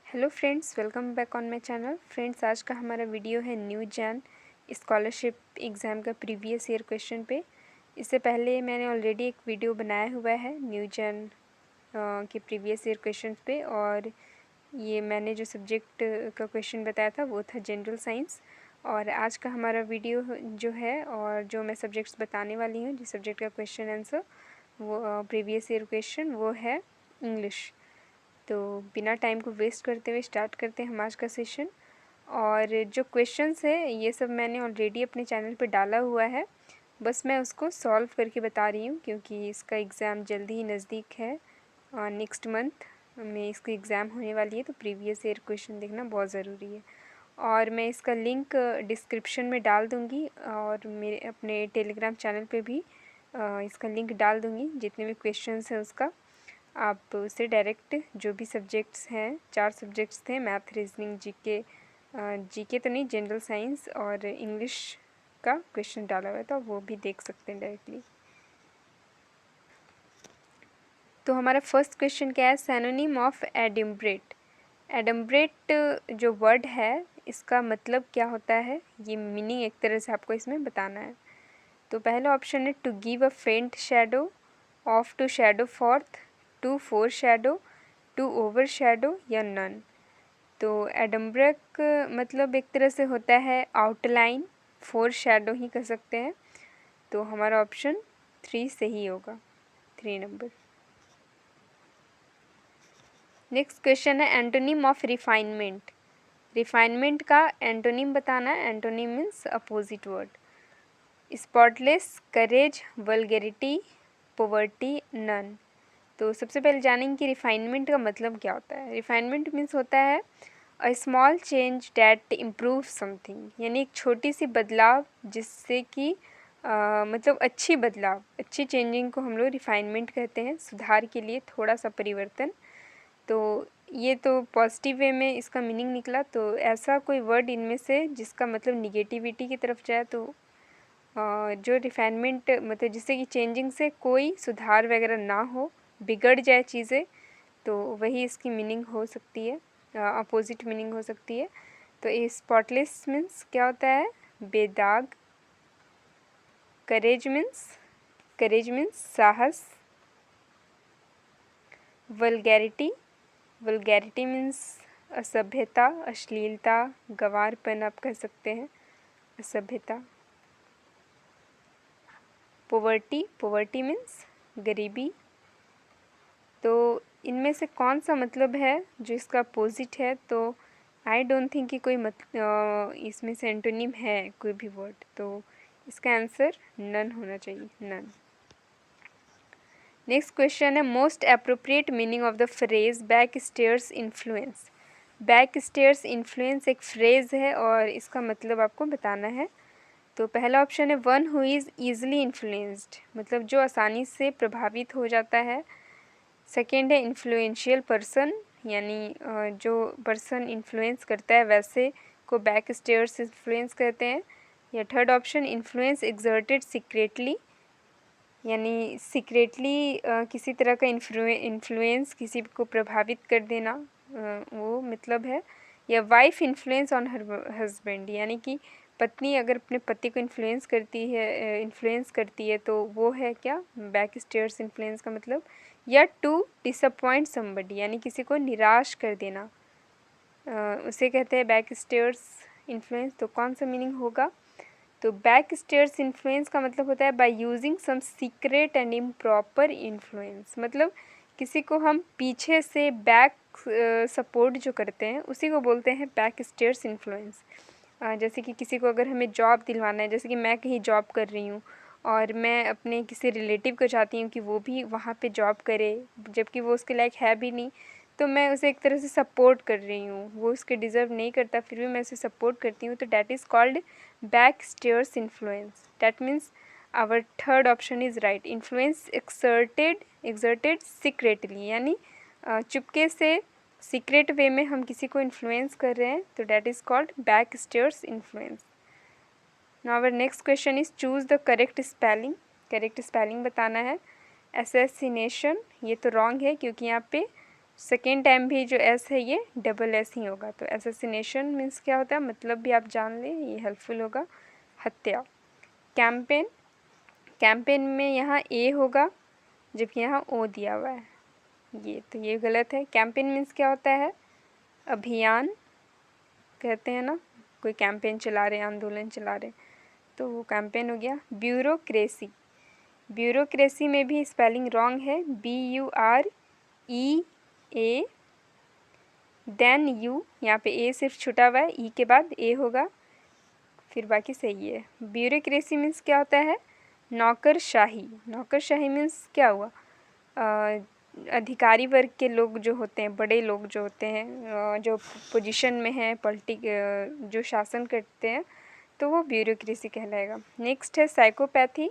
Hello friends, welcome back on my channel. Friends, आज का हमारा वीडियो है न्यू जैन स्कॉलरशिप एग्ज़ाम का प्रीवियस ईयर क्वेश्चन पे। इससे पहले मैंने ऑलरेडी एक वीडियो बनाया हुआ है न्यू जैन के प्रीवियस ईयर क्वेश्चन पे, और ये मैंने जो सब्जेक्ट का क्वेश्चन बताया था वो था जनरल साइंस। और आज का हमारा वीडियो जो है, और जो मैं सब्जेक्ट्स बताने वाली हूँ, जिस सब्जेक्ट का क्वेश्चन आंसर वो प्रीवियस ईयर क्वेश्चन वो है इंग्लिश। तो बिना टाइम को वेस्ट करते हुए स्टार्ट करते हैं हम आज का सेशन। और जो क्वेश्चंस है ये सब मैंने ऑलरेडी अपने चैनल पे डाला हुआ है, बस मैं उसको सॉल्व करके बता रही हूँ क्योंकि इसका एग्ज़ाम जल्दी ही नज़दीक है। नेक्स्ट मंथ में इसकी एग्ज़ाम होने वाली है, तो प्रीवियस ईयर क्वेश्चन देखना बहुत ज़रूरी है। और मैं इसका लिंक डिस्क्रिप्शन में डाल दूँगी, और मेरे अपने टेलीग्राम चैनल पे भी इसका लिंक डाल दूँगी। जितने भी क्वेश्चंस हैं उसका आप उसे डायरेक्ट, जो भी सब्जेक्ट्स हैं, 4 सब्जेक्ट्स थे, मैथ, रीजनिंग, जीके, जीके तो नहीं, जनरल साइंस और इंग्लिश का क्वेश्चन डाला हुआ था, वो भी देख सकते हैं डायरेक्टली। तो हमारा फर्स्ट क्वेश्चन क्या है? Synonym of एडम्ब्रेट। एडम्ब्रेट जो वर्ड है इसका मतलब क्या होता है, ये मीनिंग एक तरह से आपको इसमें बताना है। तो पहला ऑप्शन है to give a faint shadow, of to shadow forth, to foreshadow, to overshadow या नन। तो एडम्ब्रेक मतलब एक तरह से होता है आउटलाइन, फोर शेडो ही कह सकते हैं। तो हमारा ऑप्शन 3 सही होगा, 3 नंबर। नेक्स्ट क्वेश्चन है एंटोनिम ऑफ रिफाइनमेंट। रिफाइनमेंट का एंटोनिम बताना है। Antonym means opposite word. Spotless, courage, vulgarity, poverty, none. तो सबसे पहले जानेंगे कि रिफाइनमेंट का मतलब क्या होता है। रिफाइनमेंट मीन्स होता है a small change that improve something, यानी एक छोटी सी बदलाव जिससे कि मतलब अच्छी बदलाव, अच्छी चेंजिंग को हम लोग रिफाइनमेंट कहते हैं। सुधार के लिए थोड़ा सा परिवर्तन। तो ये तो पॉजिटिव वे में इसका मीनिंग निकला। तो ऐसा कोई वर्ड इनमें से जिसका मतलब निगेटिविटी की तरफ जाए, तो जो रिफाइनमेंट मतलब जिससे कि चेंजिंग से कोई सुधार वगैरह ना हो, बिगड़ जाए चीज़ें, तो वही इसकी मीनिंग हो सकती है, अपोजिट मीनिंग हो सकती है। तो ये स्पॉटलेस मीन्स क्या होता है? बेदाग। करेज मीन्स साहस। वल्गैरिटी मीन्स असभ्यता, अश्लीलता, गंवारपन आप कह सकते हैं, असभ्यता। पोवर्टी मीन्स गरीबी। तो इनमें से कौन सा मतलब है जो इसका अपोजिट है? तो आई डोंट थिंक कि कोई इसमें से एंटोनिम है कोई भी वर्ड, तो इसका आंसर नन होना चाहिए, नन। नेक्स्ट क्वेश्चन है most appropriate meaning of the phrase back stairs influence. Back stairs influence एक फ्रेज है और इसका मतलब आपको बताना है। तो पहला ऑप्शन है one who is easily influenced, मतलब जो आसानी से प्रभावित हो जाता है। सेकेंड है इन्फ्लुएंशियल पर्सन, यानी जो पर्सन इन्फ्लुएंस करता है वैसे को बैक स्टेयर्स इन्फ्लुएंस कहते हैं। या third option influence exerted secretly, यानी सीक्रेटली किसी तरह का इन्फ्लुएंस, किसी को प्रभावित कर देना, वो मतलब है। या wife influence on her husband, यानी कि पत्नी अगर अपने पति को इन्फ्लुएंस करती है तो वो है क्या? बैक स्टेयर्स इन्फ्लुएंस का मतलब। या टू डिसअपॉइंट समबडी, यानी किसी को निराश कर देना, उसे कहते हैं बैक स्टेयर्स इन्फ्लुएंस। तो कौन सा मीनिंग होगा? तो बैक स्टेयर्स इन्फ्लुएंस का मतलब होता है by using some secret and improper influence, मतलब किसी को हम पीछे से बैक सपोर्ट जो करते हैं उसी को बोलते हैं बैक स्टेयर्स इन्फ्लुएंस। जैसे कि किसी को अगर हमें जॉब दिलवाना है, जैसे कि मैं कहीं जॉब कर रही हूँ और मैं अपने किसी रिलेटिव को चाहती हूँ कि वो भी वहाँ पे जॉब करे, जबकि वो उसके लायक है भी नहीं, तो मैं उसे एक तरह से सपोर्ट कर रही हूँ। वो उसके डिज़र्व नहीं करता, फिर भी मैं उसे सपोर्ट करती हूँ, तो that is called backstairs influence. That means our third option is right. Influence exerted secretly, यानी चुपके से सीक्रेट वे में हम किसी को इन्फ्लुएंस कर रहे हैं, तो that is called backstairs influence. Now our next question is choose the correct spelling. Correct spelling बताना है। असैसिनेशन, ये तो रॉन्ग है क्योंकि यहाँ पे सेकेंड टाइम भी जो एस है ये डबल एस ही होगा। तो असैसिनेशन मीन्स क्या होता है, मतलब भी आप जान लें, ये हेल्पफुल होगा। हत्या। कैंपेन, कैंपेन में यहाँ ए होगा जबकि यहाँ ओ दिया हुआ है, ये तो ये गलत है। कैंपेन मीन्स क्या होता है, अभियान कहते हैं ना, कोई कैंपेन चला रहे, आंदोलन चला रहे, तो वो कैंपेन हो गया। ब्यूरोक्रेसी, ब्यूरोक्रेसी में भी स्पेलिंग रॉन्ग है, BUREA देन यू, यहाँ पे ए सिर्फ छुटा हुआ है, ई के बाद ए होगा, फिर बाकी सही है। ब्यूरोक्रेसी मीन्स क्या होता है, नौकरशाही। नौकरशाही मीन्स क्या हुआ, अधिकारी वर्ग के लोग जो होते हैं, बड़े लोग जो होते हैं, जो पोजीशन में हैं, जो शासन करते हैं, तो वो ब्यूरोक्रेसी कहलाएगा। नेक्स्ट है साइकोपैथी।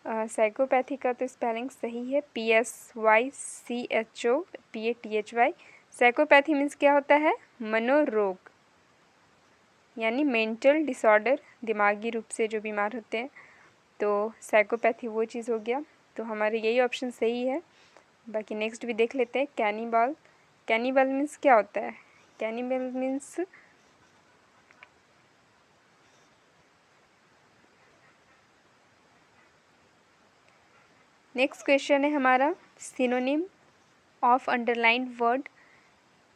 साइकोपैथी का तो स्पेलिंग सही है, PSYCHOPATHY। साइकोपैथी मीन्स क्या होता है, मनोरोग, यानी मेंटल डिसऑर्डर, दिमागी रूप से जो बीमार होते हैं, तो साइकोपैथी वो चीज़ हो गया। तो हमारे यही ऑप्शन सही है। बाकी नेक्स्ट भी देख लेते हैं। कैनिबल, कैनिबल मीन्स क्या होता है, कैनिबल मीन्स नेक्स्ट क्वेश्चन है हमारा, synonym of underlined word.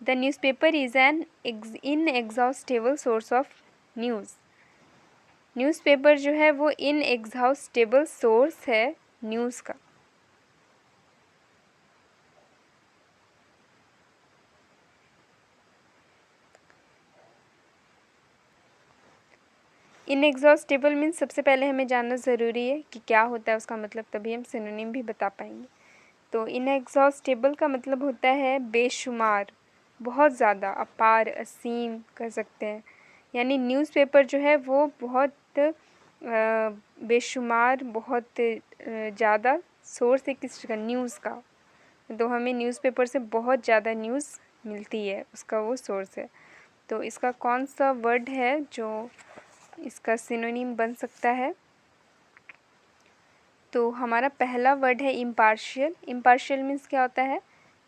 The newspaper is an inexhaustible source of news. Newspaper जो है वो इनएग्जॉस्टेबल सोर्स है न्यूज़ का। इनएग्जॉस्टेबल मीन्स सबसे पहले हमें जानना ज़रूरी है कि क्या होता है उसका मतलब, तभी हम सिनोनिम भी बता पाएंगे। तो इनएग्जॉस्टेबल का मतलब होता है बेशुमार, बहुत ज़्यादा, अपार, असीम कर सकते हैं। यानी न्यूज़पेपर जो है वो बहुत बेशुमार, बहुत ज़्यादा सोर्स है किस का, न्यूज़ का। तो हमें न्यूज़पेपर से बहुत ज़्यादा न्यूज़ मिलती है, उसका वो सोर्स है। तो इसका कौन सा वर्ड है जो इसका सिनोनिम बन सकता है, तो हमारा पहला वर्ड है इम्पार्शियल। इम्पार्शियल मीन्स क्या होता है,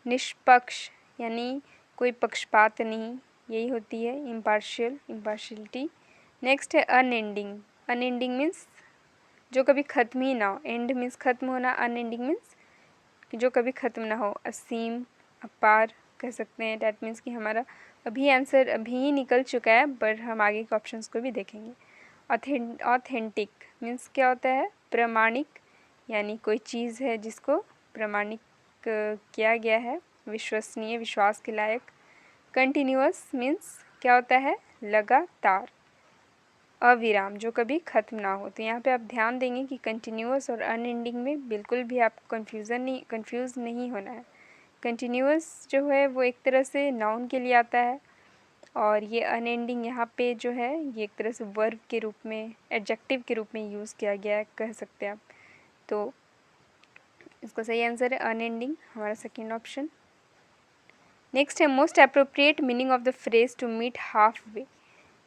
निष्पक्ष, यानी कोई पक्षपात नहीं, यही होती है इम्पार्शियल, इम्पार्शियलिटी। नेक्स्ट है अनएंडिंग। अनएंडिंग मीन्स जो कभी ख़त्म ही ना हो, एंड मीन्स ख़त्म होना, अनएंडिंग मीन्स जो कभी ख़त्म ना हो, असीम, अपार कह सकते हैं। डैट मीन्स कि हमारा अभी आंसर अभी ही निकल चुका है, पर हम आगे के ऑप्शंस को भी देखेंगे। ऑथेंटिक मीन्स क्या होता है, प्रमाणिक, यानी कोई चीज़ है जिसको प्रमाणिक किया गया है, विश्वसनीय, विश्वास के लायक। कंटिन्यूअस मीन्स क्या होता है, लगातार, अविराम, जो कभी ख़त्म ना हो। तो यहाँ पे आप ध्यान देंगे कि कंटिन्यूअस और अनएंडिंग में बिल्कुल भी आपको कंफ्यूज नहीं होना है। कंटिन्यूअस जो है वो एक तरह से नाउन के लिए आता है, और ये अनएंडिंग यहाँ पे जो है ये एक तरह से वर्ब के रूप में, एडजेक्टिव के रूप में यूज़ किया गया है, कह सकते हैं आप। तो इसका सही आंसर है अनएंडिंग, हमारा सेकेंड ऑप्शन। नेक्स्ट है most appropriate meaning of the phrase to meet halfway.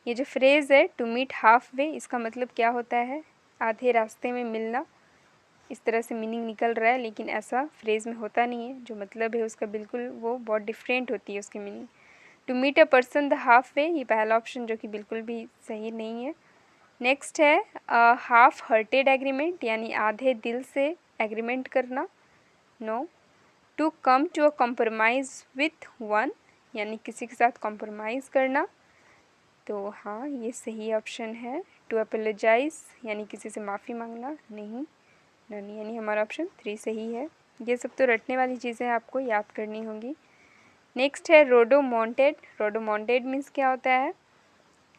ये जो फ्रेज़ है टू मीट हाफ वे, इसका मतलब क्या होता है, आधे रास्ते में मिलना, इस तरह से मीनिंग निकल रहा है, लेकिन ऐसा फ्रेज़ में होता नहीं है। जो मतलब है उसका बिल्कुल वो बहुत डिफरेंट होती है उसकी meaning. To meet a person the halfway, ये पहला ऑप्शन जो कि बिल्कुल भी सही नहीं है। नेक्स्ट है हाफ हर्टेड एग्रीमेंट, यानी आधे दिल से एग्रीमेंट करना, no. To come to a compromise with one, यानी किसी के साथ कॉम्प्रोमाइज़ करना, तो हाँ ये सही ऑप्शन है। टू अपोलोजाइज़, यानी किसी से माफ़ी मांगना, नहीं, नहीं, यानी हमारा ऑप्शन 3 सही है। ये सब तो रटने वाली चीज़ें आपको याद करनी होंगी। नेक्स्ट है रोडोमोंटेड। रोडोमोंटेड मीन्स क्या होता है,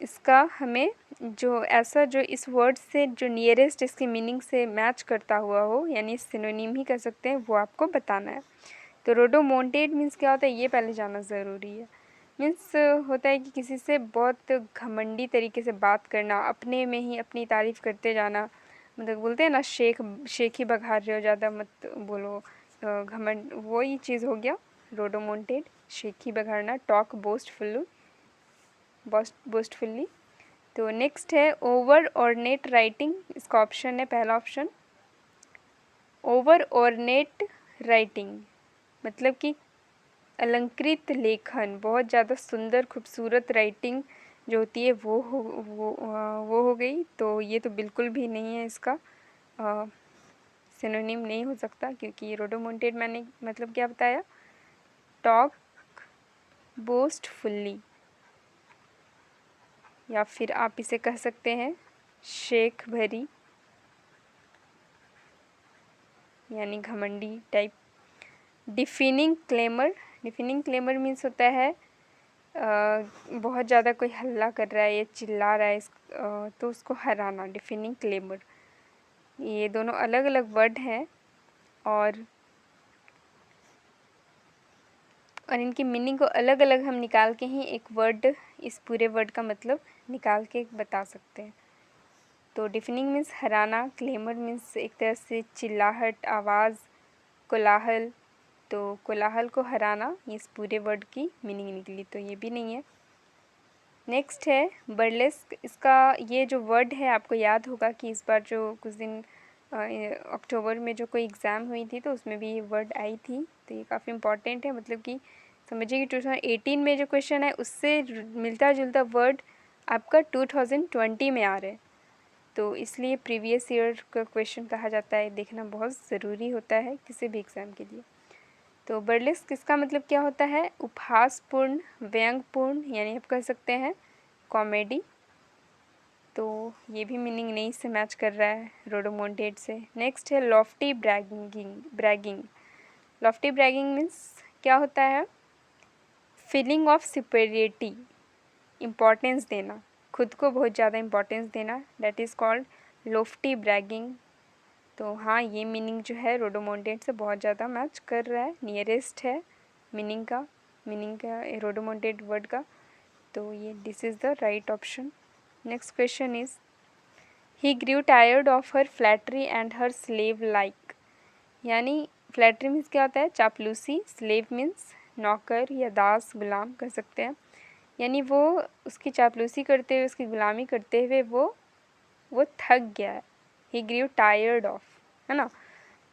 इसका हमें जो ऐसा जो इस वर्ड से जो नियरेस्ट इसकी मीनिंग से मैच करता हुआ हो, यानी सिनोनिम ही कर सकते हैं, वो आपको बताना है। तो रोडोमोंटेड मीन्स क्या होता है, ये पहले जानना ज़रूरी है। मीन्स होता है कि किसी से बहुत घमंडी तरीके से बात करना, अपने में ही अपनी तारीफ़ करते जाना, मतलब बोलते हैं ना, शेख ही बघार रहे हो, ज़्यादा मत बोलो, घमंड, वही चीज़ हो गया रोडोमोंटेड, शेख ही बघारना, टॉक बोस्टफुल्ली। तो नेक्स्ट है ओवर ऑर्नेट राइटिंग, इसका ऑप्शन है पहला ऑप्शन, ओवर ऑर्नेट राइटिंग, मतलब कि अलंकृत लेखन, बहुत ज़्यादा सुंदर खूबसूरत राइटिंग जो होती है वो हो गई। तो ये तो बिल्कुल भी नहीं है, इसका सिनोनिम नहीं हो सकता, क्योंकि रोडोमोंटेड मैंने मतलब क्या बताया, टॉक बोस्टफुल्ली, या फिर आप इसे कह सकते हैं शेख भरी, यानी घमंडी टाइप। डिफिनिंग क्लेमर मीन्स होता है बहुत ज़्यादा कोई हल्ला कर रहा है या चिल्ला रहा है, तो उसको हराना, डिफिनिंग क्लेमर। ये दोनों अलग अलग वर्ड हैं और इनकी मीनिंग को अलग अलग हम निकाल के ही एक वर्ड, इस पूरे वर्ड का मतलब निकाल के बता सकते हैं। तो डिफिनिंग मीन्स हराना, क्लेमर मीन्स एक तरह से चिल्लाहट, आवाज़, कोलाहल। तो कोलाहल को हराना, ये इस पूरे वर्ड की मीनिंग निकली, तो ये भी नहीं है। नेक्स्ट है बर्लेस्क। इसका ये जो वर्ड है आपको याद होगा कि इस बार जो कुछ दिन अक्टूबर में जो कोई एग्ज़ाम हुई थी तो उसमें भी ये वर्ड आई थी, तो ये काफ़ी इम्पॉर्टेंट है। मतलब कि समझिए कि 2018 में जो क्वेश्चन है उससे मिलता जुलता वर्ड आपका 2020 में आ रहा है, तो इसलिए प्रीवियस ईयर का क्वेश्चन कहा जाता है, देखना बहुत ज़रूरी होता है किसी भी एग्ज़ाम के लिए। तो बर्लेस्क इसका मतलब क्या होता है, उपहासपूर्ण, व्यंग्यपूर्ण, यानी आप कह सकते हैं कॉमेडी। तो ये भी मीनिंग नहीं से मैच कर रहा है रोडोमोंटेड से। नेक्स्ट है Lofty bragging. Lofty bragging means क्या होता है, फीलिंग ऑफ सुपेरियरिटी, इम्पोर्टेंस देना, खुद को बहुत ज़्यादा इम्पोर्टेंस देना, that is called Lofty bragging. तो हाँ, ये मीनिंग जो है रोडोमोंटेड से बहुत ज़्यादा मैच कर रहा है, नियरेस्ट है मीनिंग का रोडोमोंटेड वर्ड का। तो ये this is the right option. Next question is he grew tired of her flattery and her slave like. यानी फ्लैटरी मीन्स क्या होता है, चापलूसी, स्लेव मीन्स नौकर या दास, गुलाम कह सकते हैं। यानी वो उसकी चापलूसी करते हुए, उसकी गुलामी करते हुए वो थक गया है। ही ग्रीव टायर्ड ऑफ, है ना।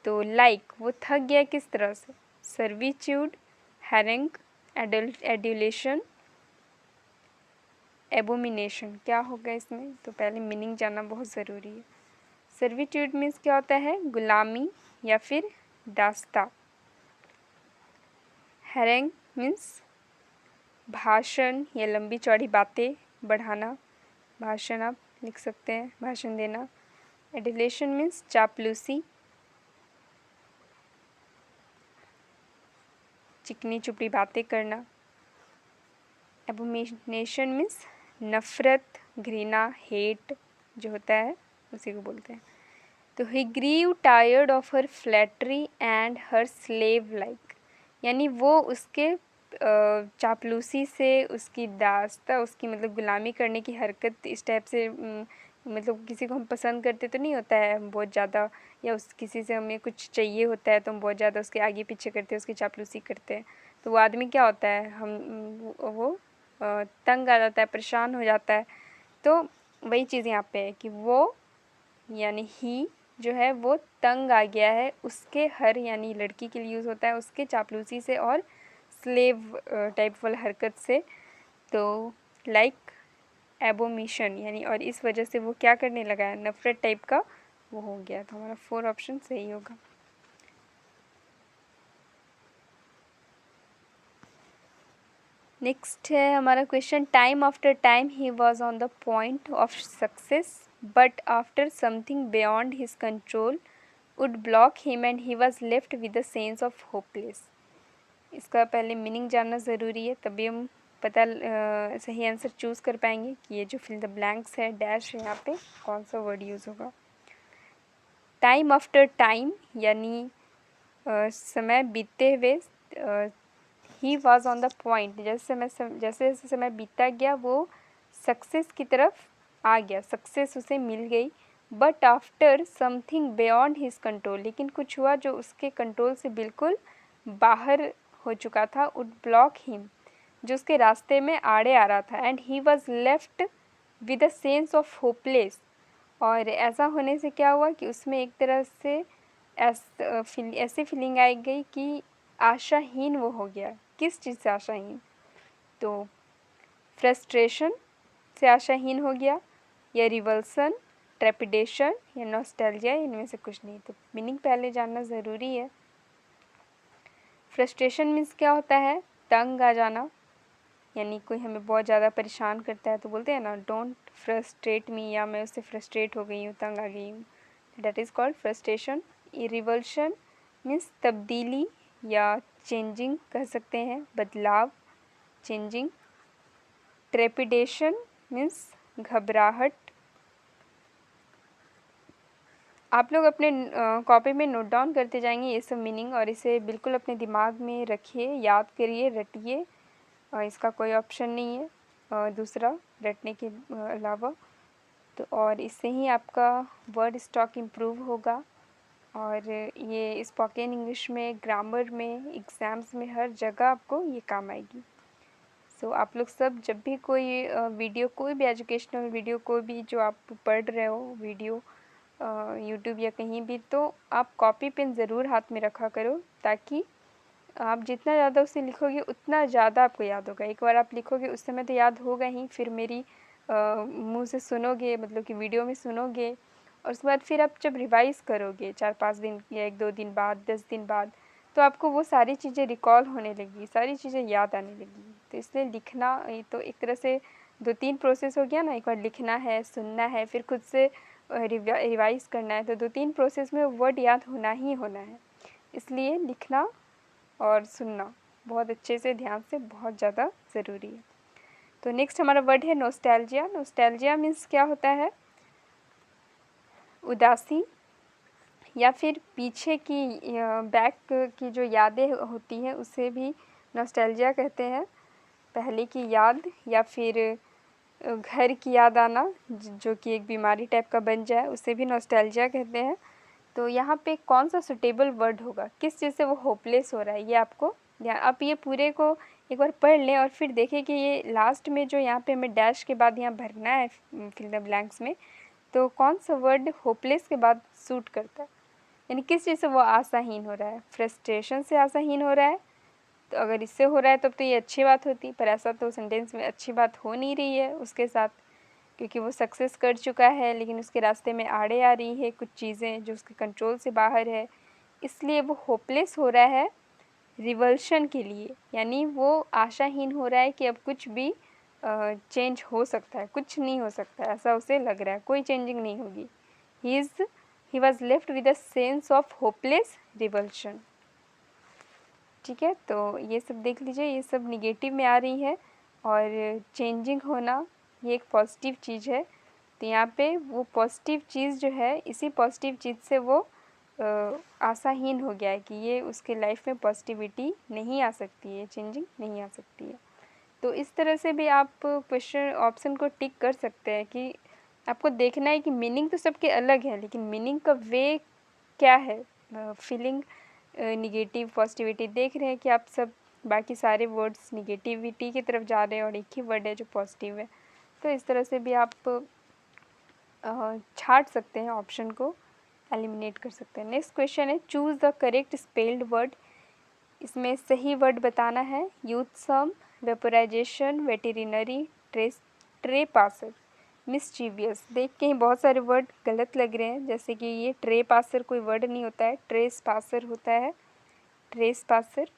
तो लाइक वो थक गया किस तरह से, सर्विट्यूड, हैरेंग, एडुलेशन, एबोमिनेशन, क्या होगा इसमें। तो पहले मीनिंग जानना बहुत ज़रूरी है। सर्विट्यूड मीन्स क्या होता है, गुलामी या फिर दास्ता। हैरेंग मीन्स भाषण या लंबी चौड़ी बातें बढ़ाना, भाषण आप लिख सकते हैं, भाषण देना। एडुलेशन मीन्स चापलूसी, चिकनी चुपड़ी बातें करना। एबोमिनेशन मीन्स नफ़रत, घृणा, हेट जो होता है उसी को बोलते हैं। तो he grew tired of her flattery and her slave like, यानी वो उसके चापलूसी से, उसकी दास्ता, उसकी मतलब गुलामी करने की हरकत, इस टाइप से मतलब किसी को हम पसंद करते तो नहीं होता है हम बहुत ज़्यादा, या उस किसी से हमें कुछ चाहिए होता है तो हम बहुत ज़्यादा उसके आगे पीछे करते हैं, उसकी चापलूसी करते हैं। तो वो आदमी क्या होता है, वो तंग आ जाता है, परेशान हो जाता है। तो वही चीज़ यहाँ पे है कि वो यानी ही जो है वो तंग आ गया है उसके हर, यानी लड़की के लिए यूज़ होता है, उसके चापलूसी से और स्लेव टाइप वाला हरकत से। तो लाइक एबोमिशन, यानी और इस वजह से वो क्या करने लगा है, नफ़रत टाइप का वो हो गया। तो हमारा 4 ऑप्शन सही होगा। नेक्स्ट है हमारा question, time after time he was on the point of success but after something beyond his control would block him and he was left with the sense of hopeless. इसका पहले meaning जानना ज़रूरी है, तभी हम सही आंसर चूज़ कर पाएंगे कि ये जो फिल द ब्लैंक्स है, डैश है, यहाँ पे कौन सा वर्ड यूज़ होगा। टाइम आफ्टर टाइम यानी समय बीतते हुए, he was on the point, जैसे जैसे समय बीतता गया वो सक्सेस की तरफ आ गया, सक्सेस उसे मिल गई। But after something beyond his control, लेकिन कुछ हुआ जो उसके कंट्रोल से बिल्कुल बाहर हो चुका था। वुड ब्लॉक हिम, जो उसके रास्ते में आड़े आ रहा था। And he was left with a sense of hopeless, और ऐसा होने से क्या हुआ कि उसमें एक तरह से ऐसी फीलिंग आई गई कि आशाहीन वो हो गया, किस चीज़ से आशाहीन? तो फ्रस्ट्रेशन से आशाहीन हो गया, या रिवल्सन, ट्रेपिडेशन या नॉस्टैल्जिया, इनमें से कुछ नहीं। तो मीनिंग पहले जानना ज़रूरी है। फ्रस्ट्रेशन मीन्स क्या होता है? तंग आ जाना, यानी कोई हमें बहुत ज़्यादा परेशान करता है तो बोलते हैं ना, डोंट फ्रस्ट्रेट मी, या मैं उससे फ्रस्ट्रेट हो गई हूँ, तंग आ गई हूँ, that is called frustration. Revulsion means तब्दीली या चेंजिंग कह सकते हैं, बदलाव, चेंजिंग। ट्रेपिडेशन मीन्स घबराहट। आप लोग अपने कॉपी में नोट डाउन करते जाएंगे ये सब मीनिंग, और इसे बिल्कुल अपने दिमाग में रखिए, याद करिए, रटिए। इसका कोई ऑप्शन नहीं है दूसरा रटने के अलावा। तो और इससे ही आपका वर्ड स्टॉक इम्प्रूव होगा, और ये स्पोकन इंग्लिश में, ग्रामर में, एग्ज़ाम्स में, हर जगह आपको ये काम आएगी। सो आप लोग सब जब भी कोई वीडियो, कोई भी एजुकेशनल वीडियो, कोई भी जो आप पढ़ रहे हो वीडियो यूट्यूब या कहीं भी, तो आप कॉपी पेन ज़रूर हाथ में रखा करो, ताकि आप जितना ज़्यादा उसे लिखोगे उतना ज़्यादा आपको याद होगा। एक बार आप लिखोगे उस समय तो याद होगा ही, फिर मेरी मुंह से सुनोगे, मतलब कि वीडियो में सुनोगे, और उसके बाद फिर आप जब रिवाइज़ करोगे 4-5 दिन या 1-2 दिन बाद, 10 दिन बाद, तो आपको वो सारी चीज़ें रिकॉल होने लगी, सारी चीज़ें याद आने लगी। तो इसलिए लिखना, ये तो एक तरह से 2-3 प्रोसेस हो गया ना, एक बार लिखना है, सुनना है, फिर खुद से रिवाइज़ करना है, तो 2-3 प्रोसेस में वर्ड याद होना ही होना है। इसलिए लिखना और सुनना बहुत अच्छे से, ध्यान से, बहुत ज़्यादा ज़रूरी है। तो नेक्स्ट हमारा वर्ड है नॉस्टैल्जिया। नॉस्टैल्जिया मीन्स क्या होता है? उदासी, या फिर पीछे की बैक की जो यादें होती हैं उसे भी नॉस्टैल्जिया कहते हैं। पहले की याद, या फिर घर की याद आना जो कि एक बीमारी टाइप का बन जाए, उसे भी नॉस्टैल्जिया कहते हैं। तो यहाँ पे कौन सा सुटेबल वर्ड होगा, किस चीज़ से वो होपलेस हो रहा है, ये आपको आप ये पूरे को एक बार पढ़ लें, और फिर देखें कि ये लास्ट में जो यहाँ पे हमें डैश के बाद यहाँ भरना है फिल द ब्लैंक्स में, तो कौन सा वर्ड होपलेस के बाद सूट करता है, यानी किस चीज़ से वो आशाहीन हो रहा है? फ्रस्ट्रेशन से आशाहीन हो रहा है। तो अगर इससे हो रहा है तब तो ये अच्छी बात होती, पर ऐसा तो सेंटेंस में अच्छी बात हो नहीं रही है उसके साथ, क्योंकि वो सक्सेस कर चुका है, लेकिन उसके रास्ते में आड़े आ रही है कुछ चीज़ें जो उसके कंट्रोल से बाहर है, इसलिए वो होपलेस हो रहा है रिवल्शन के लिए, यानी वो आशाहीन हो रहा है कि अब कुछ भी चेंज हो सकता है, कुछ नहीं हो सकता है, ऐसा उसे लग रहा है, कोई चेंजिंग नहीं होगी। He was left with a sense of hopeless revulsion. ठीक है, तो ये सब देख लीजिए, ये सब निगेटिव में आ रही है, और चेंजिंग होना ये एक पॉजिटिव चीज़ है। तो यहाँ पे वो पॉजिटिव चीज़ जो है, इसी पॉजिटिव चीज़ से वो आशाहीन हो गया है कि ये उसके लाइफ में पॉजिटिविटी नहीं आ सकती है, चेंजिंग नहीं आ सकती है। तो इस तरह से भी आप क्वेश्चन ऑप्शन को टिक कर सकते हैं कि आपको देखना है कि मीनिंग तो सबके अलग है, लेकिन मीनिंग का वे क्या है। फीलिंग निगेटिव, पॉजिटिविटी, देख रहे हैं कि आप सब बाकी सारे वर्ड्स निगेटिविटी की तरफ जा रहे हैं और एक ही वर्ड है जो पॉजिटिव है। तो इस तरह से भी आप छाट सकते हैं, ऑप्शन को एलिमिनेट कर सकते हैं। नेक्स्ट क्वेश्चन है, choose the correct spelled word. इसमें सही वर्ड बताना है। Youthsome, vaporization, veterinary, trespasser, mischievous. देख के ही बहुत सारे वर्ड गलत लग रहे हैं, जैसे कि ये ट्रे पासर कोई वर्ड नहीं होता है, ट्रेस पासर होता है। ट्रेस पासर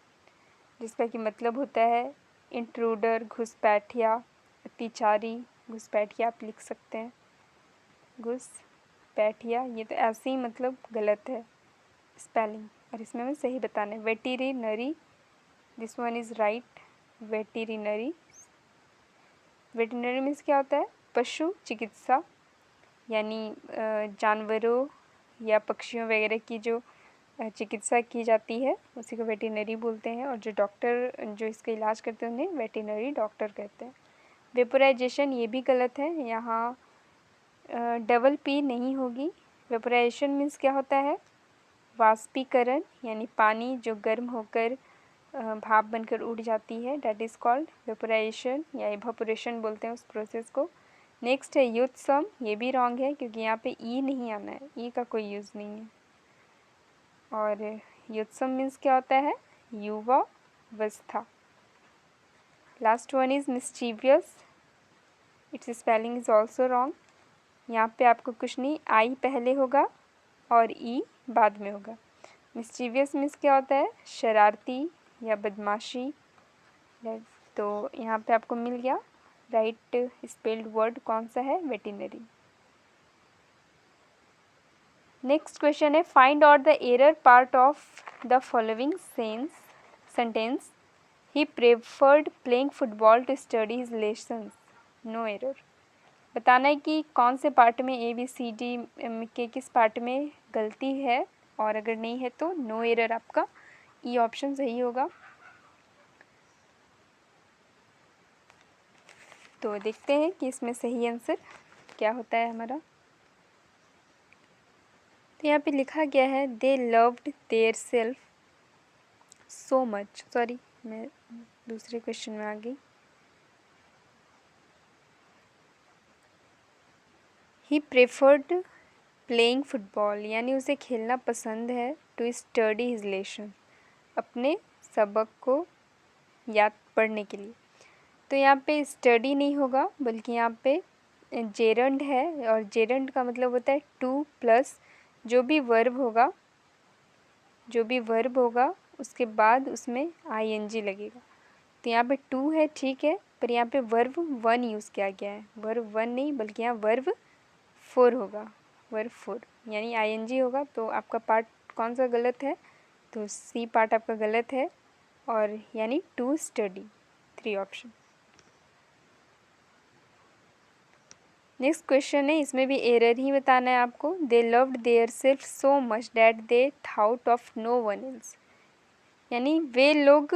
जिसका कि मतलब होता है इंट्रूडर, घुसपैठिया, अतिचारी। घुसपैठिया आप लिख सकते हैं, घुसपैठिया, ये तो ऐसे ही मतलब गलत है स्पेलिंग, और इसमें हमें सही बताना है। Veterinary, this one is right, veterinary. Veterinary means क्या होता है? पशु चिकित्सा, यानी जानवरों या पक्षियों वगैरह की जो चिकित्सा की जाती है उसी को वेटेरिनरी बोलते हैं, और जो डॉक्टर जो इसका इलाज करते हैं उन्हें वेटेरिनरी डॉक्टर कहते हैं। वेपोराइजेशन ये भी गलत है, यहाँ डबल पी नहीं होगी। वेपोराइजेशन मीन्स क्या होता है? वाष्पीकरण, यानी पानी जो गर्म होकर भाप बनकर उड़ जाती है, डैट इज़ कॉल्ड वेपोराइजेशन, या इवापोरेशन बोलते हैं उस प्रोसेस को। नेक्स्ट है यूथसम, ये भी रॉन्ग है क्योंकि यहाँ पे ई नहीं आना है, ई का कोई यूज़ नहीं है। और यूथसम मीन्स क्या होता है? युवा अवस्था, last one is mischievous, it's spelling is also wrong. यहाँ पे आपको कुछ नहीं, आई पहले होगा और ई बाद में होगा। मिस्चीवियस मीन्स क्या होता है, शरारती या बदमाशी। तो यहाँ पे आपको मिल गया राइट स्पेल्ड वर्ड कौन सा है, वेटिनरी। नेक्स्ट क्वेश्चन है, find out the error part of the following sentence, he preferred playing football to study his lessons, no error. बताना है कि कौन से पार्ट में ABCD के किस पार्ट में गलती है, और अगर नहीं है तो नो एरर आपका ई ऑप्शन सही होगा। तो देखते हैं कि इसमें सही आंसर क्या होता है हमारा। तो यहाँ पे लिखा गया है दे loved their self so much, sorry मैं दूसरे क्वेश्चन में आ गई। ही प्रेफर्ड प्लेइंग फुटबॉल, यानी उसे खेलना पसंद है, टू स्टडी हिज लेसन, अपने सबक को याद पढ़ने के लिए। तो यहाँ पे स्टडी नहीं होगा, बल्कि यहाँ पे जेरंड है, और जेरंड का मतलब होता है टू प्लस जो भी वर्ब होगा उसके बाद उसमें ING लगेगा। तो यहाँ पे टू है ठीक है, पर यहाँ पे वर्ब वन यूज़ किया गया है, वर्ब वन नहीं बल्कि यहाँ वर्ब फोर होगा, वर्ब फोर यानी ING होगा। तो आपका पार्ट कौन सा गलत है, तो सी पार्ट आपका गलत है, और यानी to study, 3 option. Next question है, इसमें भी एरर ही बताना है आपको। They loved their self so much that they thought of no one else, यानी वे लोग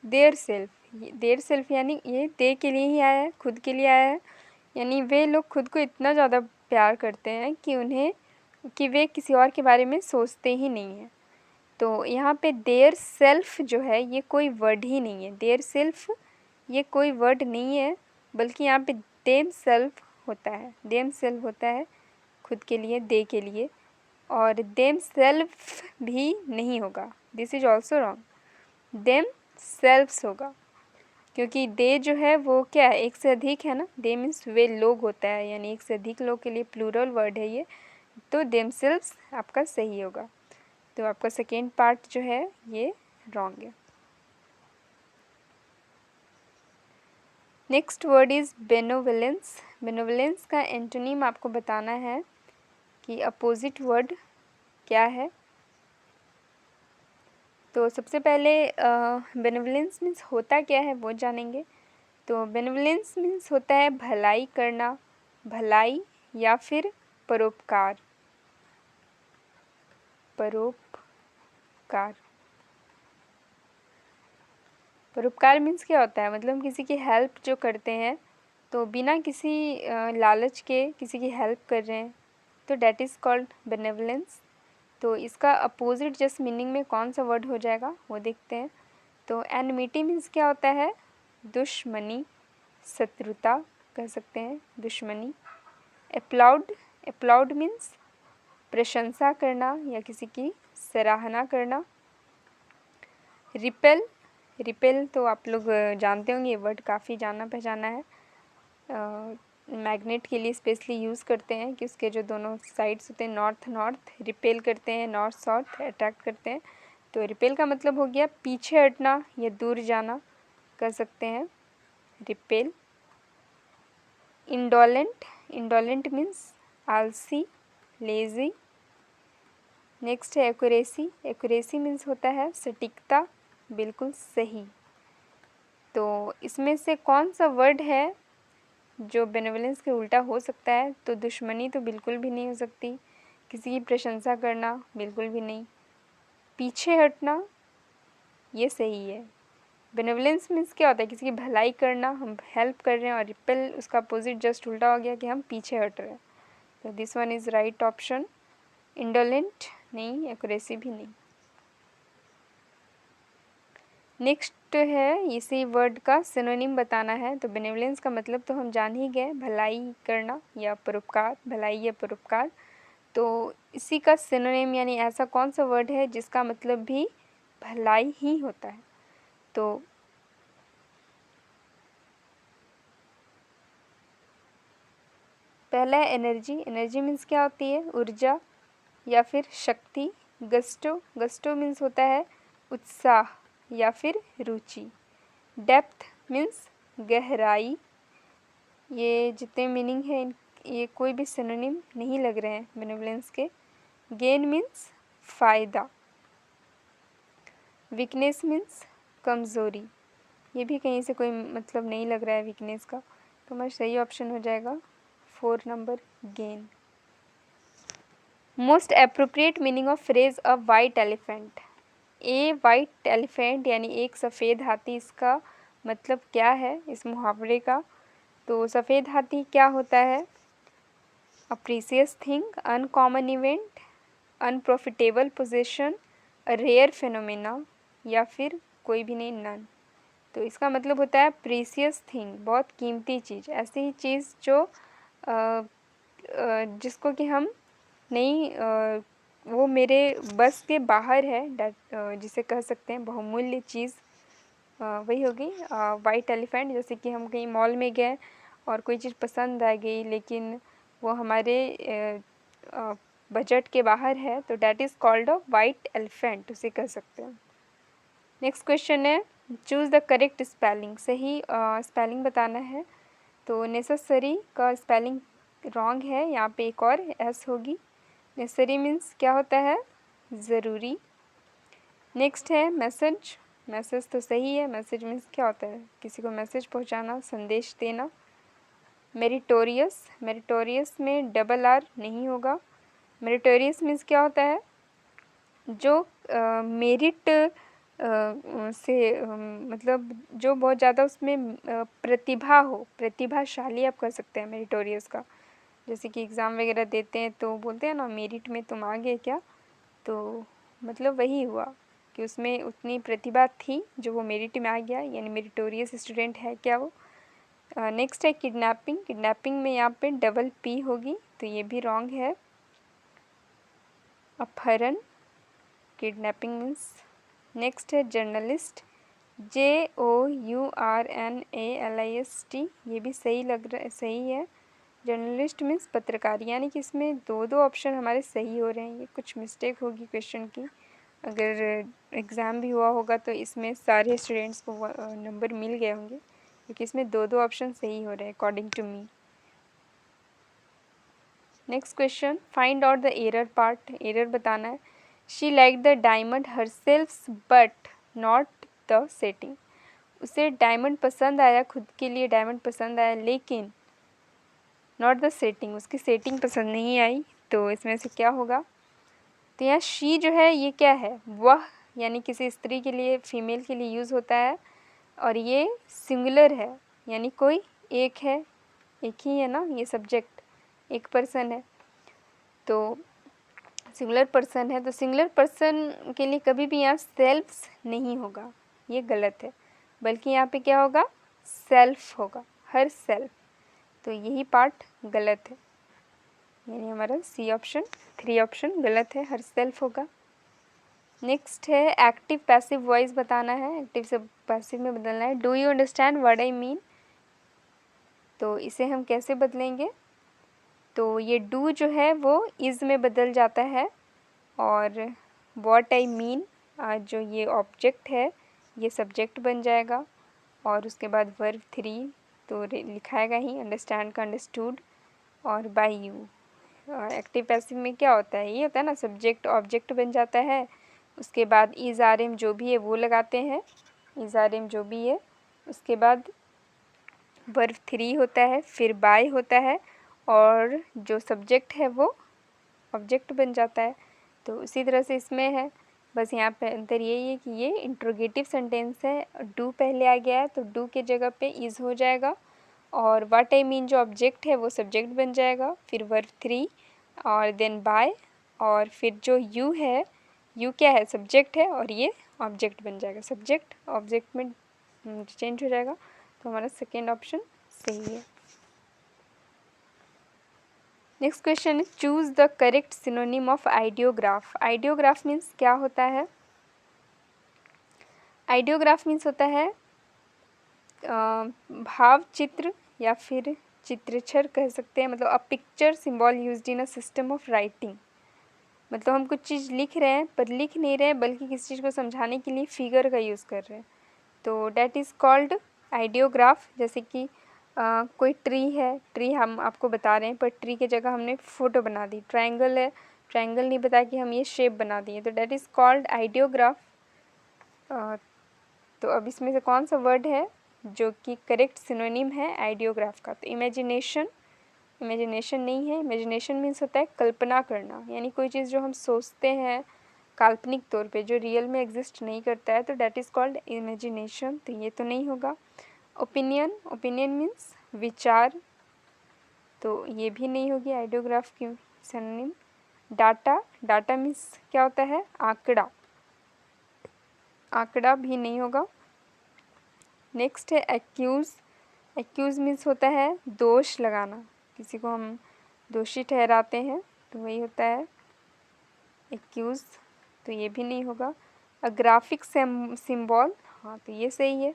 देयर सेल्फ यानी ये दे के लिए ही आया है, खुद के लिए आया है, यानी वे लोग खुद को इतना ज़्यादा प्यार करते हैं कि वे किसी और के बारे में सोचते ही नहीं हैं। तो यहाँ पे देयर सेल्फ जो है ये कोई वर्ड ही नहीं है, देयर सेल्फ ये कोई वर्ड नहीं है, बल्कि यहाँ पे देम सेल्फ होता है खुद के लिए, दे के लिए, और देम सेल्फ भी नहीं होगा, this is also wrong, themselves होगा, क्योंकि दे जो है वो क्या है, एक से अधिक है ना, दे मीन्स वे लोग होता है, यानी एक से अधिक लोग के लिए प्लूरल वर्ड है ये, तो देम सेल्फ्स आपका सही होगा। तो आपका सेकेंड पार्ट जो है ये रॉन्ग है। Next word is benevolence. Benevolence का एंटोनिम आपको बताना है कि अपोजिट वर्ड क्या है। तो सबसे पहले बेनोवलेंस मीन्स होता क्या है वो जानेंगे। तो बेनोवलेंस मीन्स होता है भलाई करना, भलाई या फिर परोपकार, परोपकार मीन्स क्या होता है, मतलब हम किसी की हेल्प जो करते हैं तो बिना किसी लालच के किसी की हेल्प कर रहे हैं, तो डैट इज़ कॉल्ड बेनेवलेंस। तो इसका अपोजिट जस्ट मीनिंग में कौन सा वर्ड हो जाएगा वो देखते हैं। तो एनमिटी मीन्स क्या होता है, दुश्मनी, शत्रुता कह सकते हैं, दुश्मनी। अप्लाउड मीन्स प्रशंसा करना या किसी की सराहना करना। रिपेल तो आप लोग जानते होंगे, ये वर्ड काफ़ी जाना पहचाना है, मैग्नेट के लिए स्पेशली यूज़ करते हैं कि उसके जो दोनों साइड्स होते हैं नॉर्थ रिपेल करते हैं, नॉर्थ साउथ अट्रैक्ट करते हैं। तो रिपेल का मतलब हो गया पीछे हटना या दूर जाना, कर सकते हैं रिपेल। इंडोलेंट मीन्स आलसी, लेज़ी। नेक्स्ट है एक्यूरेसी मीन्स होता है सटीकता, बिल्कुल सही। तो इसमें से कौन सा वर्ड है जो बेनेवलेंस के उल्टा हो सकता है, तो दुश्मनी तो बिल्कुल भी नहीं हो सकती, किसी की प्रशंसा करना बिल्कुल भी नहीं, पीछे हटना ये सही है। बेनेवलेंस मीन्स क्या होता है, किसी की भलाई करना, हम हेल्प कर रहे हैं, और रिपेल उसका अपोजिट जस्ट उल्टा हो गया कि हम पीछे हट रहे हैं। तो this one is right option. Indolent नहीं, एक्यूरेसी भी नहीं। नेक्स्ट है इसी वर्ड का सिनोनिम बताना है। तो बेनेवलेंस का मतलब तो हम जान ही गए, भलाई करना या परोपकार, भलाई या परोपकार। तो इसी का सिनोनिम यानी ऐसा कौन सा वर्ड है जिसका मतलब भी भलाई ही होता है। तो पहला है एनर्जी। एनर्जी मीन्स क्या होती है? ऊर्जा या फिर शक्ति। गस्टो, गस्टो मीन्स होता है उत्साह या फिर रुचि। डेप्थ मीन्स गहराई। ये जितने मीनिंग है ये कोई भी सिनोनिम नहीं लग रहे हैं बेनेवोलेंस के। गेन मीन्स फ़ायदा। वीकनेस मीन्स कमज़ोरी। ये भी कहीं से कोई मतलब नहीं लग रहा है वीकनेस का, तो हमारा सही ऑप्शन हो जाएगा 4 number gain. Most appropriate meaning of phrase a white elephant. A white elephant यानी एक सफ़ेद हाथी, इसका मतलब क्या है इस मुहावरे का? तो सफ़ेद हाथी क्या होता है? A precious thing, uncommon event, unprofitable position, rare phenomena या फिर कोई भी नहीं, नन। तो इसका मतलब होता है प्रीसियस थिंग, बहुत कीमती चीज़, ऐसी ही चीज़ जो जिसको कि हम नहीं वो मेरे बस के बाहर है, जिसे कह सकते हैं बहुमूल्य चीज़, वही होगी वाइट एलिफेंट। जैसे कि हम कहीं मॉल में गए और कोई चीज़ पसंद आ गई लेकिन वो हमारे बजट के बाहर है, तो that is called a white elephant, उसे कह सकते हैं। नेक्स्ट क्वेश्चन है चूज़ द करेक्ट स्पेलिंग। सही स्पेलिंग बताना है। तो नेसेसरी का स्पेलिंग रॉन्ग है, यहाँ पे एक और एस होगी। नेसेसरी मीन्स क्या होता है? ज़रूरी। नेक्स्ट है मैसेज। मैसेज तो सही है। मैसेज मीन्स क्या होता है? किसी को मैसेज पहुँचाना, संदेश देना। मेरिटोरियस, मेरिटोरियस में डबल आर नहीं होगा। मेरिटोरियस मीन्स क्या होता है? जो मेरिट से मतलब जो बहुत ज़्यादा उसमें प्रतिभा हो, प्रतिभाशाली आप कह सकते हैं मेरिटोरियस का। जैसे कि एग्ज़ाम वगैरह देते हैं तो बोलते हैं ना मेरिट में तुम आ गए क्या, तो मतलब वही हुआ कि उसमें उतनी प्रतिभा थी जो वो मेरिट में आ गया, यानी मेरिटोरियस स्टूडेंट है क्या वो। नेक्स्ट है किडनैपिंग। किडनैपिंग में यहाँ पे डबल पी होगी, तो ये भी रॉन्ग है। अपहरण, किडनैपिंग मीन्स। नेक्स्ट है जर्नलिस्ट, JOURNALIST, ये भी सही लग रहा है, सही है। जर्नलिस्ट मीन्स पत्रकार, यानी कि इसमें दो दो ऑप्शन हमारे सही हो रहे हैं। ये कुछ मिस्टेक होगी क्वेश्चन की, अगर एग्ज़ाम भी हुआ होगा तो इसमें सारे स्टूडेंट्स को नंबर मिल गए होंगे, क्योंकि इसमें दो दो ऑप्शन सही हो रहे हैं according to me. Next question, find out the error part. Error बताना है। She like the diamond herself but not the setting. उसे डायमंड पसंद आया, खुद के लिए डायमंड पसंद आया, लेकिन नॉट द सेटिंग, उसकी सेटिंग पसंद नहीं आई। तो इसमें से क्या होगा? तो यहाँ शी जो है ये क्या है? वह, यानी किसी स्त्री के लिए, फीमेल के लिए यूज़ होता है, और ये सिंगुलर है, यानी कोई एक है, एक ही है ना, ये सब्जेक्ट एक पर्सन है, तो सिंगुलर पर्सन है, तो सिंगुलर पर्सन के लिए कभी भी यहाँ सेल्फ्स नहीं होगा, ये गलत है, बल्कि यहाँ पे क्या होगा? सेल्फ होगा, हर सेल्फ। तो यही पार्ट गलत है, यानी हमारा सी ऑप्शन, 3 ऑप्शन गलत है, हर सेल्फ होगा। नेक्स्ट है एक्टिव पैसिव वॉइस बताना है, एक्टिव से पैसिव में बदलना है। Do you understand what I mean? तो इसे हम कैसे बदलेंगे? तो ये डू जो है वो इज़ में बदल जाता है, और व्हाट आई मीन जो ये ऑब्जेक्ट है ये सब्जेक्ट बन जाएगा, और उसके बाद वर्ब 3 तो लिखाएगा ही, अंडरस्टैंड का अंडरस्टूड, और बाय यू। एक्टिव पैसिव में क्या होता है? ये होता है ना, सब्जेक्ट ऑब्जेक्ट बन जाता है, उसके बाद इज़ आर एम जो भी है वो लगाते हैं, इज़ आर एम जो भी है, उसके बाद वर्ब 3 होता है, फिर बाय होता है, और जो सब्जेक्ट है वो ऑब्जेक्ट बन जाता है। तो उसी तरह से इसमें है, बस यहाँ पे अंतर यही है कि ये इंट्रोगेटिव सेंटेंस है, डू पहले आ गया है तो डू के जगह पे इज़ हो जाएगा, और व्हाट आई मीन जो ऑब्जेक्ट है वो सब्जेक्ट बन जाएगा, फिर वर्ब 3 और देन बाय, और फिर जो यू है, यू क्या है? सब्जेक्ट है, और ये ऑब्जेक्ट बन जाएगा, सब्जेक्ट ऑब्जेक्ट में चेंज हो जाएगा। तो हमारा सेकेंड ऑप्शन सही है। नेक्स्ट क्वेश्चन है choose the correct synonym of ideograph. Ideograph means क्या होता है? आइडियोग्राफ मीन्स होता है भाव चित्र या फिर चित्रक्षर कह सकते हैं, मतलब a picture symbol used in a system of writing. मतलब हम कुछ चीज़ लिख रहे हैं पर लिख नहीं रहे हैं, बल्कि किसी चीज़ को समझाने के लिए फिगर का यूज़ कर रहे हैं, तो डैट इज़ कॉल्ड आइडियोग्राफ। जैसे कि कोई ट्री है, ट्री हम आपको बता रहे हैं पर ट्री की जगह हमने फ़ोटो बना दी। ट्रायंगल है, ट्रायंगल नहीं बता के हम ये शेप बना दिए, तो डैट इज़ कॉल्ड आइडियोग्राफ। तो अब इसमें से कौन सा वर्ड है जो कि करेक्ट सिनोनिम है आइडियोग्राफ का? तो इमेजिनेशन, इमेजिनेशन नहीं है। इमेजिनेशन मीन्स होता है कल्पना करना, यानी कोई चीज़ जो हम सोचते हैं काल्पनिक तौर पे, जो रियल में एग्जिस्ट नहीं करता है, तो डैट इज़ कॉल्ड इमेजिनेशन, तो ये तो नहीं होगा। ओपिनियन, ओपिनियन मीन्स विचार, तो ये भी नहीं होगी आइडियोग्राफ की सिनोनिम। डाटा, डाटा मीन्स क्या होता है? आंकड़ा, आंकड़ा भी नहीं होगा। नेक्स्ट है एक्यूज़। एक्यूज़ मीन्स होता है दोष लगाना, किसी को हम दोषी ठहराते हैं, तो वही होता है एक्यूज़, तो ये भी नहीं होगा। अ ग्राफिक सिंबल, हाँ तो ये सही है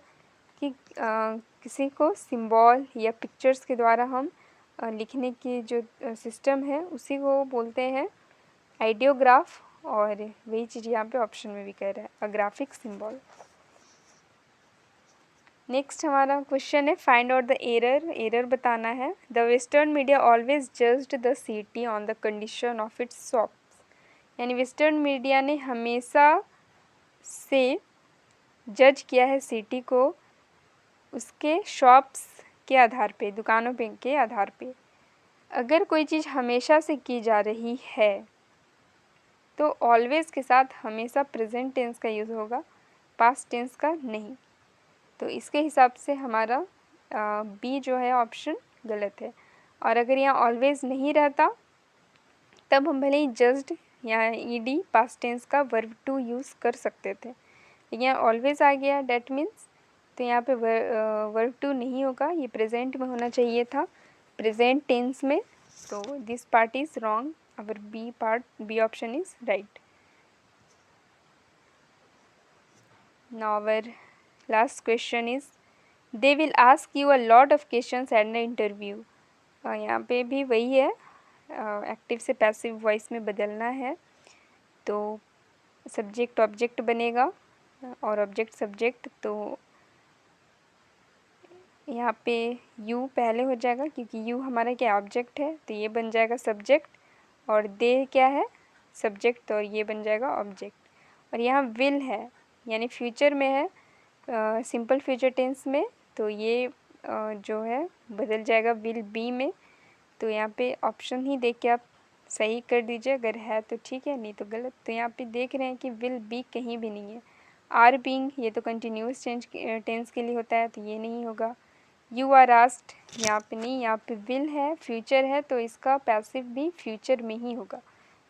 कि किसी को सिंबल या पिक्चर्स के द्वारा हम लिखने की जो सिस्टम है उसी को बोलते हैं आइडियोग्राफ, और वही चीज़ यहाँ पे ऑप्शन में भी कह रहा है, अ ग्राफिक सिंबल। नेक्स्ट हमारा क्वेश्चन है find out the error, error बताना है। The western media always judged the city on the condition of its shops, यानी वेस्टर्न मीडिया ने हमेशा से जज किया है सिटी को उसके शॉप्स के आधार पे, दुकानों पे के आधार पे। अगर कोई चीज़ हमेशा से की जा रही है तो ऑलवेज के साथ हमेशा प्रेजेंट टेंस का यूज़ होगा, पास्ट टेंस का नहीं। तो इसके हिसाब से हमारा बी जो है ऑप्शन गलत है। और अगर यहाँ ऑलवेज नहीं रहता तब हम भले ही जज्ड या ईडी पास्ट टेंस का वर्ब टू यूज़ कर सकते थे, लेकिन यहाँ ऑलवेज आ गया डैट मीन्स, तो यहाँ पे वर्ब टू नहीं होगा, ये प्रेजेंट में होना चाहिए था, प्रेजेंट टेंस में। तो this part is wrong, our B part, B option is right. Now our last question is they will ask you a lot of questions at the interview. यहाँ पे भी वही है, एक्टिव से पैसिव वॉइस में बदलना है, तो सब्जेक्ट ऑब्जेक्ट बनेगा और ऑब्जेक्ट सब्जेक्ट, तो यहाँ पे यू पहले हो जाएगा क्योंकि यू हमारा क्या ऑब्जेक्ट है, तो ये बन जाएगा सब्जेक्ट, और दे क्या है? सब्जेक्ट, और ये बन जाएगा ऑब्जेक्ट। और यहाँ विल है यानी फ्यूचर में है, सिंपल फ्यूचर टेंस में, तो ये जो है बदल जाएगा विल बी में। तो यहाँ पे ऑप्शन ही देख के आप सही कर दीजिए, अगर है तो ठीक है, नहीं तो गलत। तो यहाँ पे देख रहे हैं कि विल बी कहीं भी नहीं है। आर बीइंग, ये तो कंटिन्यूस टेंस के लिए होता है, तो ये नहीं होगा। यू आर आस्क्ड, यहाँ पे नहीं, यहाँ पे विल है, फ्यूचर है, तो इसका पैसिव भी फ्यूचर में ही होगा।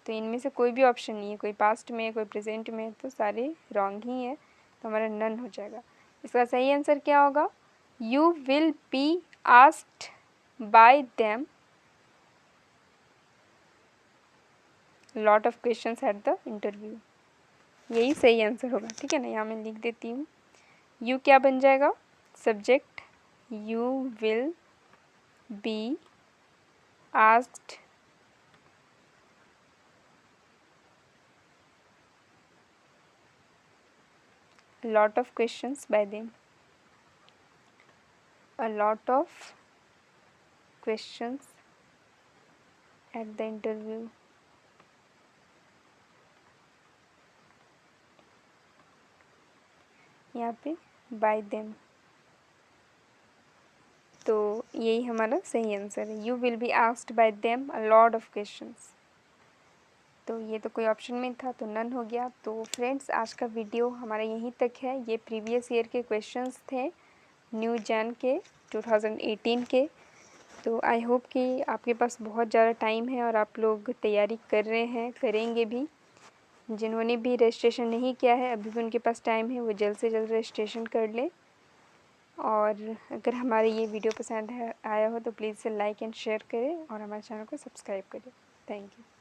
तो इनमें से कोई भी ऑप्शन नहीं है, कोई पास्ट में है, कोई प्रेजेंट में है, तो सारे रॉन्ग ही है, तो हमारा नन हो जाएगा। इसका सही आंसर क्या होगा? You will be asked by them lot of questions at the interview, यही सही आंसर होगा। ठीक है ना, यहाँ मैं लिख देती हूँ। यू क्या बन जाएगा? Subject, you will be asked lot of questions by them, a lot of questions at the interview। यहाँ पे by them, तो यही हमारा सही आंसर है। You will be asked by them a lot of questions, तो ये तो कोई ऑप्शन में था, तो नन हो गया। तो फ्रेंड्स, आज का वीडियो हमारा यहीं तक है। ये प्रीवियस ईयर के क्वेश्चंस थे, न्यू जैन के 2018 के। तो आई होप कि आपके पास बहुत ज़्यादा टाइम है और आप लोग तैयारी कर रहे हैं, करेंगे भी। जिन्होंने भी रजिस्ट्रेशन नहीं किया है, अभी भी उनके पास टाइम है, वो जल्द से जल्द रजिस्ट्रेशन कर लें। और अगर हमारी ये वीडियो पसंद आया हो तो प्लीज़ इसे लाइक एंड शेयर करें और हमारे चैनल को सब्सक्राइब करें। Thank you.